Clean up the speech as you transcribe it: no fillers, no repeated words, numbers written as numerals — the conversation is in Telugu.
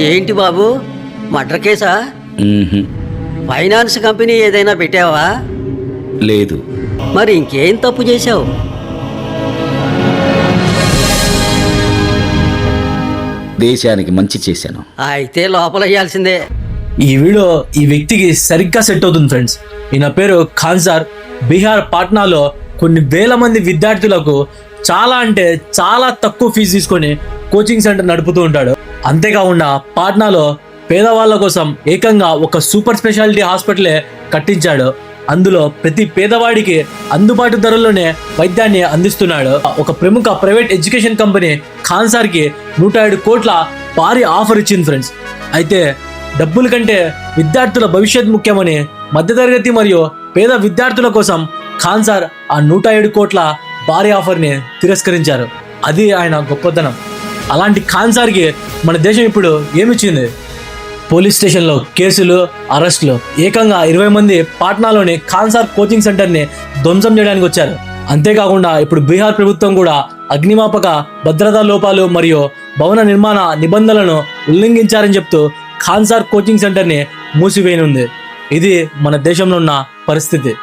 ఏంటి బాబు, మర్డర్ కేసా? మ్మ్హ్. ఫైనాన్స్ కంపెనీ ఏదైనా పెట్టావా? లేదు. మరి ఇంకేం తప్పు చేశావు? దేశానికి మంచి చేశాను. అయితే లోపల వేయాల్సిందే. ఈ వీడియో ఈ వ్యక్తికి సరిగ్గా సెట్ అవుతుంది ఫ్రెండ్స్. ఈయన పేరు ఖాన్ సార్. బీహార్ పాట్నాలో కొన్ని వేల మంది విద్యార్థులకు చాలా అంటే చాలా తక్కువ ఫీజు తీసుకొని కోచింగ్ సెంటర్ నడుపుతూ ఉంటాడు. అంతేకాకుండా పాట్నాలో పేదవాళ్ళ కోసం ఏకంగా ఒక సూపర్ స్పెషాలిటీ హాస్పిటలే కట్టించాడు. అందులో ప్రతి పేదవాడికి అందుబాటు ధరల్లోనే వైద్యాన్ని అందిస్తున్నాడు. ఒక ప్రముఖ ప్రైవేట్ ఎడ్యుకేషన్ కంపెనీ ఖాన్ సార్కి 107 కోట్ల భారీ ఆఫర్ ఇచ్చింది ఫ్రెండ్స్. అయితే డబ్బుల కంటే విద్యార్థుల భవిష్యత్ ముఖ్యమని మధ్యతరగతి మరియు పేద విద్యార్థుల కోసం ఖాన్ సార్ ఆ 107 కోట్ల భారీ ఆఫర్ని తిరస్కరించారు. అది ఆయన గొప్పతనం. అలాంటి ఖాన్ సార్కి మన దేశం ఇప్పుడు ఏమిచ్చింది? పోలీస్ స్టేషన్లో కేసులు, అరెస్టులు. ఏకంగా 20 మంది పాట్నాలోని ఖాన్ సార్ కోచింగ్ సెంటర్ని ధ్వంసం చేయడానికి వచ్చారు. అంతేకాకుండా ఇప్పుడు బీహార్ ప్రభుత్వం కూడా అగ్నిమాపక భద్రతా లోపాలు మరియు భవన నిర్మాణ నిబంధనలను ఉల్లంఘించారని చెప్తూ ఖాన్ సార్ కోచింగ్ సెంటర్ని మూసివేయనుంది. ఇది మన దేశంలో ఉన్న పరిస్థితి.